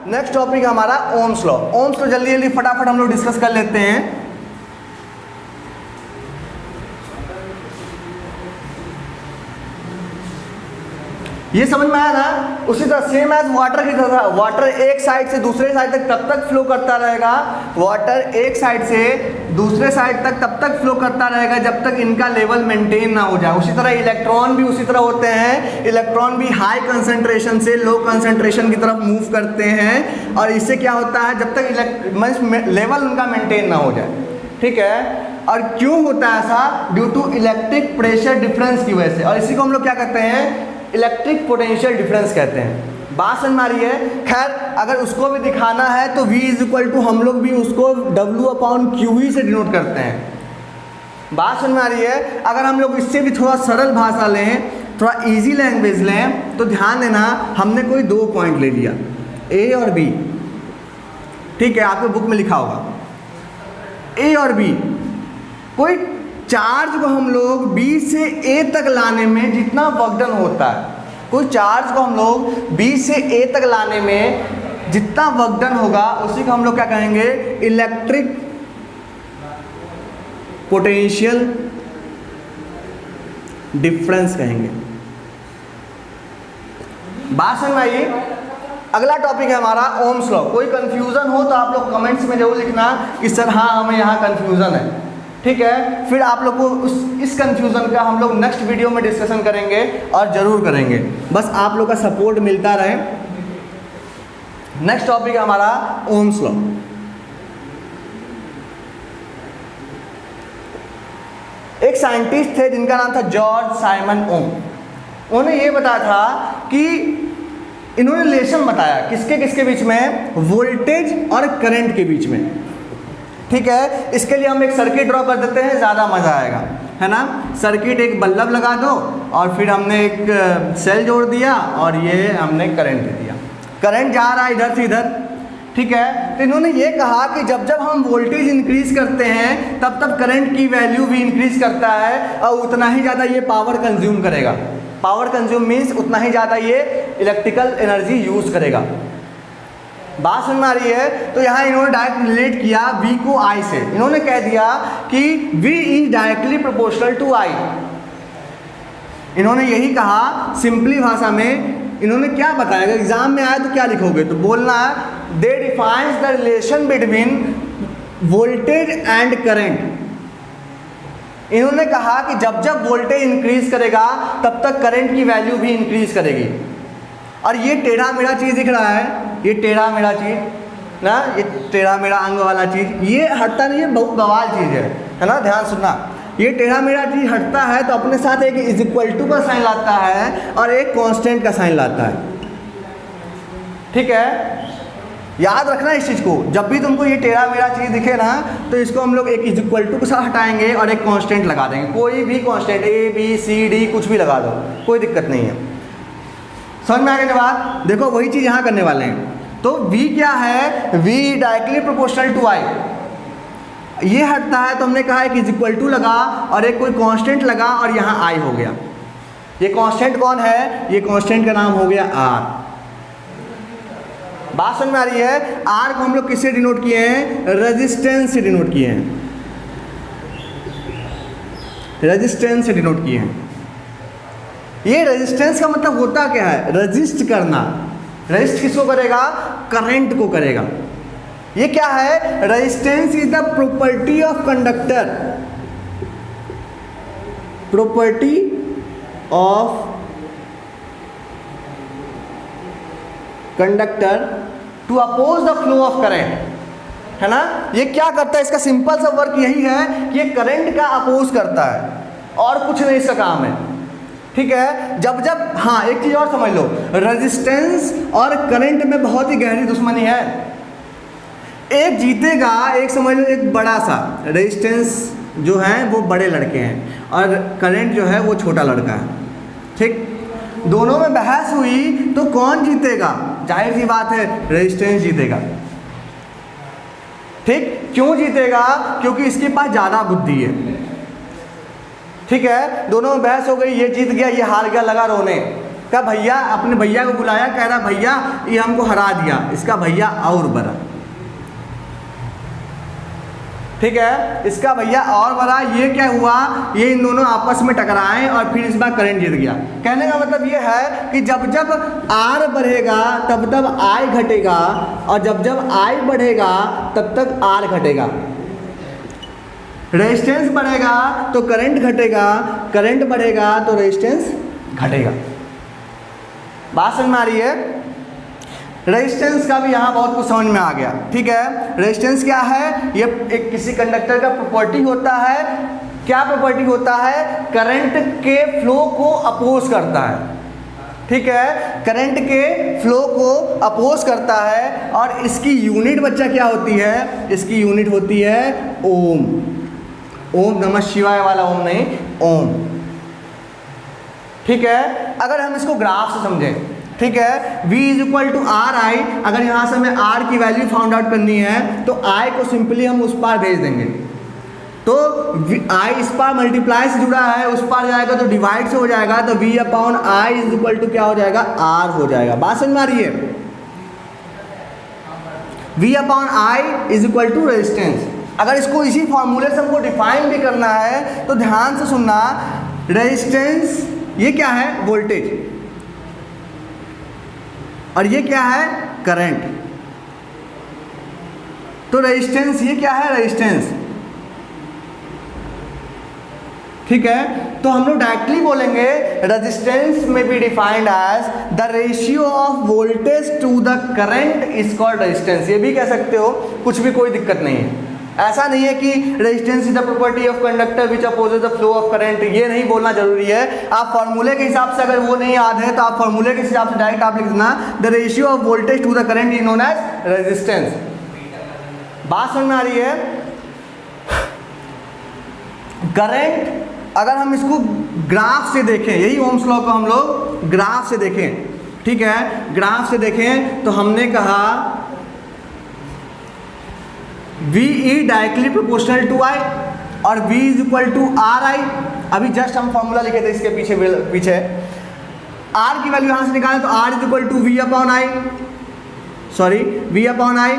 Next topic हमारा Ohm's law. Ohm's law जल्दी जल्दी फटाफट हम लोग डिस्कस कर लेते हैं। ये समझ में आया ना? उसी तरह सेम एज वाटर की तरह, वाटर एक साइड से दूसरे साइड तक तब तक फ्लो करता रहेगा, वाटर एक साइड से दूसरे साइड तक तब तक फ्लो करता रहेगा जब तक इनका लेवल मेंटेन ना हो जाए। उसी तरह इलेक्ट्रॉन भी उसी तरह होते हैं, इलेक्ट्रॉन भी हाई कंसंट्रेशन से लो कंसंट्रेशन की तरफ मूव करते हैं, और इससे क्या होता है, जब तक लेवल उनका मेंटेन ना हो जाए। ठीक है, और क्यों होता है ऐसा? Due to electric pressure difference की वजह से, और इसी को हम लोग क्या कहते हैं? इलेक्ट्रिक पोटेंशियल डिफरेंस कहते हैं। बात समझ में आ रही है? खैर, अगर उसको भी दिखाना है तो V इज इक्वल टू हम लोग भी उसको W/QE से डिनोट करते हैं। बात समझ में आ रही है? अगर हम लोग इससे भी थोड़ा सरल भाषा लें, थोड़ा इजी लैंग्वेज लें, तो ध्यान देना, हमने कोई 2 पॉइंट ले लिया A और B। ठीक है, आपके बुक में लिखा होगा A और B। कोई चार्ज को हम लोग B से A तक लाने में जितना वर्क डन होता है, कोई चार्ज को हम लोग B से A तक लाने में जितना वर्क डन होगा, उसी को हम लोग क्या कहेंगे? इलेक्ट्रिक पोटेंशियल डिफरेंस कहेंगे। बात समझ में आई? अगला टॉपिक है हमारा ओम्स लॉ। कोई कंफ्यूजन हो तो आप लोग कमेंट्स में जरूर लिखना कि सर हाँ हमें यहाँ कंफ्यूजन है। ठीक है, फिर आप लोग को इस कंफ्यूजन का हम लोग नेक्स्ट वीडियो में डिस्कशन करेंगे, और जरूर करेंगे, बस आप लोग का सपोर्ट मिलता रहे। नेक्स्ट टॉपिक है हमारा ओम्स लॉ। एक साइंटिस्ट थे जिनका नाम था जॉर्ज साइमन ओम। उन्होंने ये बताया था कि इन्होंने रिलेशन बताया किसके किसके बीच में? वोल्टेज और करंट के बीच में। ठीक है, इसके लिए हम एक सर्किट ड्रॉ कर देते हैं, ज़्यादा मज़ा आएगा, है ना? सर्किट, एक बल्ब लगा दो और फिर हमने एक सेल जोड़ दिया और ये हमने करंट दे दिया। करंट जा रहा है इधर से इधर। ठीक है, तो इन्होंने ये कहा कि जब जब हम वोल्टेज इंक्रीज करते हैं तब तब करंट की वैल्यू भी इंक्रीज करता है, और उतना ही ज़्यादा ये पावर कंज्यूम करेगा। पावर कंज्यूम मीन्स उतना ही ज़्यादा ये इलेक्ट्रिकल एनर्जी यूज़ करेगा। बात समझ में आ रही है? तो यहाँ इन्होंने डायरेक्ट रिलेट किया V को I से। इन्होंने कह दिया कि V is directly proportional to I। इन्होंने यही कहा सिंपली भाषा में। इन्होंने क्या बताया? एग्जाम में आया तो क्या लिखोगे? तो बोलना they defines the relation between voltage and current. इन्होंने कहा कि जब जब वोल्टेज इंक्रीज करेगा तब तक करंट की वैल्यू भी इंक्रीज करेगी। और ये टेढ़ा मेढ़ा चीज़ दिख रहा है, ये टेढ़ा मेढ़ा चीज़ ना, ये टेढ़ा मेढ़ा अंग वाला चीज़, ये हटता नहीं है, बहुत बवाल चीज़ है ना? ध्यान सुनना, ये टेढ़ा मेढ़ा चीज़ हटता है तो अपने साथ एक इज इक्वल टू का साइन लाता है और एक कांस्टेंट का साइन लाता है। ठीक है, याद रखना इस चीज़ को। जब भी तुमको ये टेढ़ा मेढ़ा चीज़ दिखे ना, तो इसको हम लोग एक इज इक्वल टू के साथ हटाएंगे और एक कांस्टेंट लगा देंगे। कोई भी constant, A B C D कुछ भी लगा दो, कोई दिक्कत नहीं है। समझ में आ गई बात? देखो वही चीज़ यहाँ करने वाले हैं। तो V क्या है? V directly proportional to I। ये हटता है तो हमने कहा एक इज इक्वल टू लगा और एक कोई कांस्टेंट लगा और यहाँ I हो गया। ये कांस्टेंट कौन है? ये कांस्टेंट का नाम हो गया R। बात समझ में आ रही है? R को हम लोग किससे डिनोट किए हैं? रेजिस्टेंस से डिनोट किए हैं। रेजिस्टेंस से डिनोट किए हैं। ये रेजिस्टेंस का मतलब होता क्या है? रेजिस्ट करना। रेजिस्ट किसको करेगा? करंट को करेगा। ये क्या है? Resistance is the property of conductor. Property of conductor to oppose the flow of current, है ना? ये क्या करता है? इसका सिंपल सा वर्क यही है कि ये करंट का अपोज करता है और कुछ नहीं इसका काम है। ठीक है, जब जब, हाँ एक चीज़ और समझ लो, रेजिस्टेंस और करंट में बहुत ही गहरी दुश्मनी है। एक जीतेगा, एक समझ लो एक बड़ा सा, रेजिस्टेंस जो है वो बड़े लड़के हैं और करंट जो है वो छोटा लड़का है। ठीक, दोनों में बहस हुई तो कौन जीतेगा? जाहिर सी बात है रेजिस्टेंस जीतेगा। ठीक, क्यों जीतेगा? क्योंकि इसके पास ज़्यादा बुद्धि है। ठीक है, दोनों में बहस हो गई, ये जीत गया ये हार गया, लगा रोने। का भैया अपने भैया को बुलाया, कह रहा भैया ये हमको हरा दिया, इसका भैया और बड़ा, ठीक है, इसका भैया और बड़ा। ये क्या हुआ, ये इन दोनों आपस में टकराए और फिर इस बार करंट जीत गया। कहने का मतलब ये है कि जब जब R बढ़ेगा तब तब I घटेगा, और जब जब I बढ़ेगा तब तक R घटेगा। रेजिस्टेंस बढ़ेगा तो करंट घटेगा, करंट बढ़ेगा तो रेजिस्टेंस घटेगा। बात समझ में आ रही है? रेजिस्टेंस का भी यहाँ बहुत कुछ समझ में आ गया, ठीक है। रेजिस्टेंस क्या है, ये एक किसी कंडक्टर का प्रॉपर्टी होता है। क्या प्रॉपर्टी होता है, करंट के फ्लो को अपोज करता है, ठीक है, करंट के फ्लो को अपोज करता है। और इसकी यूनिट बच्चा क्या होती है, इसकी यूनिट होती है ओम। ओम नमः शिवाय वाला ओम नहीं, ओम, ठीक है। अगर हम इसको ग्राफ से समझें, ठीक है, V is equal to R I, अगर यहाँ से हमें R की वैल्यू फाउंड आउट करनी है तो I को सिंपली हम उस पार भेज देंगे। तो I इस पार मल्टीप्लाई से जुड़ा है, उस पार जाएगा तो डिवाइड से हो जाएगा, तो V upon I is equal to क्या हो जाएगा, R हो जाएगा। बात समझ में आ रही है? V upon I is equal to resistance. अगर इसको इसी फॉर्मूले से हमको डिफाइन भी करना है तो ध्यान से सुनना, रेजिस्टेंस ये क्या है, वोल्टेज, और ये क्या है, करंट। तो रेजिस्टेंस ये क्या है, रेजिस्टेंस, ठीक है। तो हम लोग डायरेक्टली बोलेंगे रेजिस्टेंस में be defined as the ratio of voltage to the current is called resistance. ये भी कह सकते हो, कुछ भी कोई दिक्कत नहीं है। ऐसा नहीं है कि resistance is the property of conductor which opposes the flow of current, ये नहीं बोलना जरूरी है। आप फॉर्मूले के हिसाब से, अगर वो नहीं याद है तो आप फॉर्मूले के हिसाब से डायरेक्ट आप लिख देना, the ratio of voltage to the current is known as resistance. बात समझ में आ रही है? करंट अगर हम इसको ग्राफ से देखें, यही ओम्स लॉ को हम लोग ग्राफ से देखें, ठीक है, ग्राफ से देखें तो हमने कहा V E directly proportional to I और V is equal to R I. अभी जस्ट हम फॉर्मूला लिखे थे इसके पीछे R की वैल्यू यहाँ से निकालें तो R is equal to V upon I, sorry V upon I,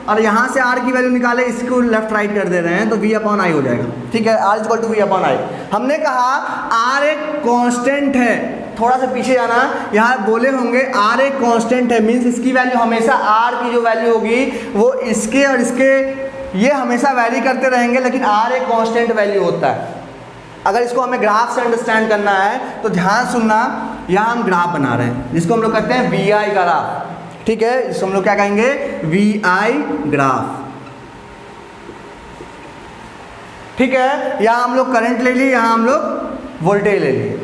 और यहाँ से R की वैल्यू निकाले, इसको लेफ्ट राइट कर दे रहे हैं तो V अपॉन आई हो जाएगा, ठीक है। R is equal to V upon I. हमने कहा R एक कांस्टेंट है, थोड़ा सा पीछे जाना, यहाँ बोले होंगे R एक कांस्टेंट है, मीन्स इसकी वैल्यू हमेशा R की जो वैल्यू होगी वो इसके और इसके ये हमेशा वैरी करते रहेंगे, लेकिन R एक कांस्टेंट वैल्यू होता है। अगर इसको हमें ग्राफ से अंडरस्टैंड करना है तो ध्यान सुनना, यहाँ हम ग्राफ बना रहे हैं जिसको हम लोग कहते हैं VI ग्राफ, ठीक है, जिसको हम लोग क्या कहेंगे, VI ग्राफ, ठीक है। यहाँ हम लोग करंट ले लिए, यहाँ हम लोग वोल्टेज ले लिए,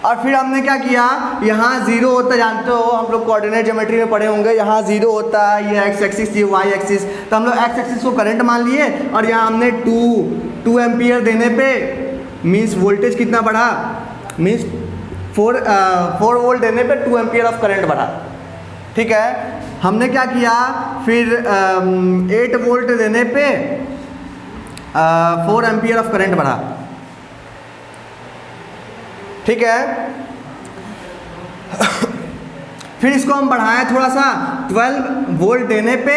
और फिर हमने क्या किया, यहाँ जीरो होता है, जानते हो हम लोग कोऑर्डिनेट ज्योमेट्री में पढ़े होंगे, यहाँ जीरो होता है, ये एक्स एक्सिस, ये वाई एक्सिस, तो हम लोग एक्स एक्सिस को करंट मान लिए, और यहाँ हमने 2 एम्पियर देने पे मीन्स वोल्टेज कितना बढ़ा, मीन्स 4 वोल्ट देने पे 2 एम्पियर ऑफ करंट बढ़ा, ठीक है। हमने क्या किया, फिर 8 वोल्ट देने पे 4 एम्पियर ऑफ करंट बढ़ा, ठीक है। फिर इसको हम बढ़ाएं थोड़ा सा, 12 वोल्ट देने पे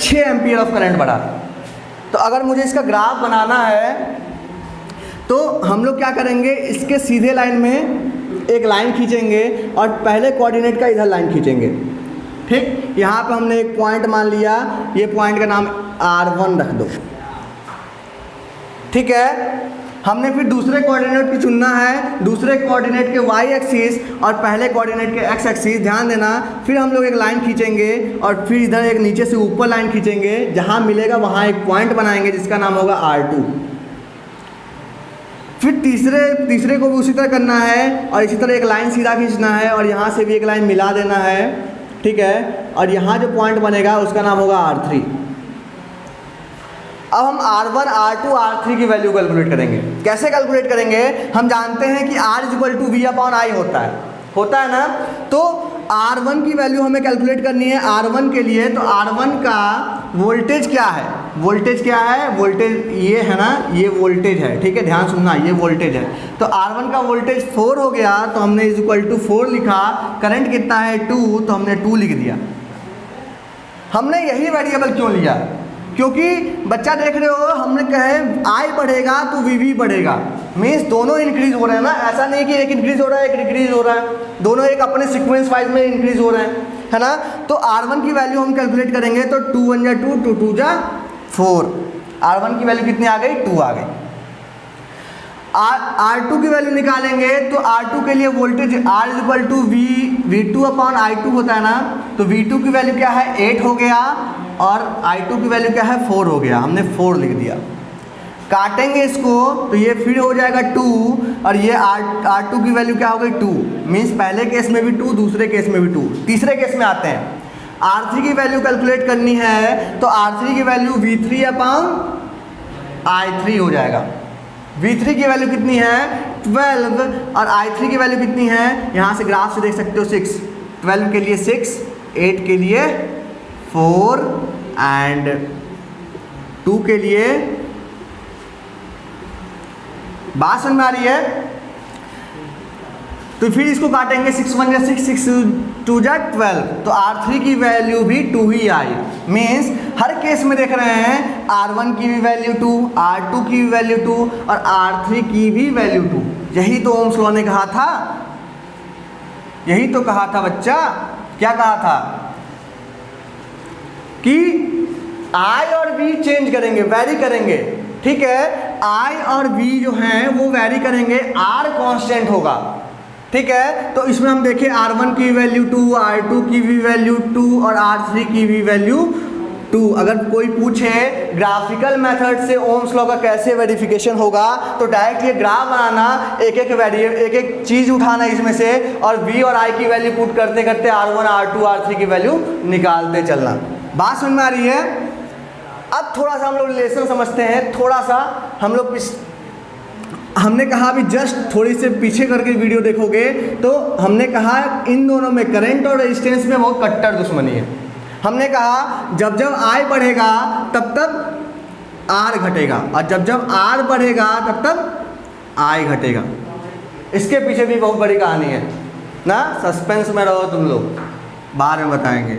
6 एम्पियर ऑफ करंट बढ़ा। तो अगर मुझे इसका ग्राफ बनाना है तो हम लोग क्या करेंगे, इसके सीधे लाइन में एक लाइन खींचेंगे और पहले कोऑर्डिनेट का इधर लाइन खींचेंगे, ठीक। यहाँ पे हमने एक पॉइंट मान लिया, ये पॉइंट का नाम R1 रख दो, ठीक है। हमने फिर दूसरे कोऑर्डिनेट की चुनना है, दूसरे कोऑर्डिनेट के y एक्सिस और पहले कोऑर्डिनेट के x एक्सिस, ध्यान देना। फिर हम लोग एक लाइन खींचेंगे और फिर इधर एक नीचे से ऊपर लाइन खींचेंगे, जहाँ मिलेगा वहाँ एक पॉइंट बनाएंगे जिसका नाम होगा R2। फिर तीसरे को भी उसी तरह करना है और इसी तरह एक लाइन सीधा खींचना है और यहाँ से भी एक लाइन मिला देना है, ठीक है। और यहाँ जो पॉइंट बनेगा उसका नाम होगा R3। अब हम R1, R2, R3 की वैल्यू कैलकुलेट करेंगे। कैसे कैलकुलेट करेंगे, हम जानते हैं कि R is equal to V upon I होता है ना। तो R1 की वैल्यू हमें कैलकुलेट करनी है। R1 के लिए तो R1 का वोल्टेज क्या है, वोल्टेज क्या है, वोल्टेज ये है ना, ये वोल्टेज है, ठीक है, ध्यान सुनना, ये वोल्टेज है। तो R1 का वोल्टेज 4 हो गया तो हमने इज इक्वल टू 4 लिखा। करंट कितना है 2, तो हमने 2 लिख दिया। हमने यही वेरिएबल क्यों लिया, क्योंकि बच्चा देख रहे हो हमने कहे I बढ़ेगा तो VV बढ़ेगा, मीन्स दोनों इंक्रीज हो रहे हैं ना, ऐसा नहीं कि एक इंक्रीज हो रहा है एक डिक्रीज हो रहा है, दोनों एक अपने सीक्वेंस वाइज में इंक्रीज हो रहे हैं, है ना। तो R1 की वैल्यू हम कैलकुलेट करेंगे तो 2 1 जा 2, 2 2 जा 4, R1 की वैल्यू कितनी आ गई, 2 आ गई। R2 की वैल्यू निकालेंगे तो R2 के लिए voltage R is equal to V2 upon I2 होता है ना, तो V2 की वैल्यू क्या है 8 हो गया और I2 की वैल्यू क्या है 4 हो गया, हमने 4 लिख दिया। काटेंगे इसको तो ये फिर हो जाएगा 2 और ये R2 की वैल्यू क्या हो गई 2, मीन्स पहले केस में भी 2, दूसरे केस में भी 2। तीसरे केस में आते हैं, R3 की वैल्यू कैलकुलेट करनी है तो R3 की वैल्यू V3 अपॉन I3 हो जाएगा। V3 की वैल्यू कितनी है 12 और I3 की वैल्यू कितनी है, यहाँ से ग्राफ से देख सकते हो 6, 12 के लिए 6, 8 के लिए 4 एंड 2 के लिए, बात समझ में आ रही है। तो फिर इसको काटेंगे 6 1 जा 6, 6 2 जा 12, तो R3 की वैल्यू भी 2 ही आई। मीन्स हर केस में देख रहे हैं R1 की भी वैल्यू 2, R2 की भी वैल्यू 2 और R3 की भी वैल्यू 2। यही तो ओम्स लॉ ने कहा था, यही तो कहा था बच्चा, क्या कहा था कि I और V चेंज करेंगे, वैरी करेंगे, ठीक है। I और V जो हैं वो वैरी करेंगे, R कांस्टेंट होगा, ठीक है। तो इसमें हम देखें R1 की वैल्यू 2, R2 की भी वैल्यू 2 और R3 की भी वैल्यू 2। अगर कोई पूछे ग्राफिकल मेथड से ओम्स लॉ का कैसे वेरिफिकेशन होगा, तो डायरेक्ट ये ग्राफ बनाना, एक एक चीज़ उठाना इसमें से और V और I की वैल्यू पुट करते करते R1 R2 R3 की वैल्यू निकालते चलना। बात समझ में आ रही है। अब थोड़ा सा हम लोग रिलेशन समझते हैं, थोड़ा सा हम लोग हमने कहा अभी जस्ट थोड़ी से पीछे करके वीडियो देखोगे तो हमने कहा इन दोनों में करंट और रेजिस्टेंस में बहुत कट्टर दुश्मनी है। हमने कहा जब जब I बढ़ेगा तब तब R घटेगा और जब जब R बढ़ेगा तब तब I घटेगा। इसके पीछे भी बहुत बड़ी कहानी है ना, सस्पेंस में रहो तुम लोग, बाद में बताएंगे।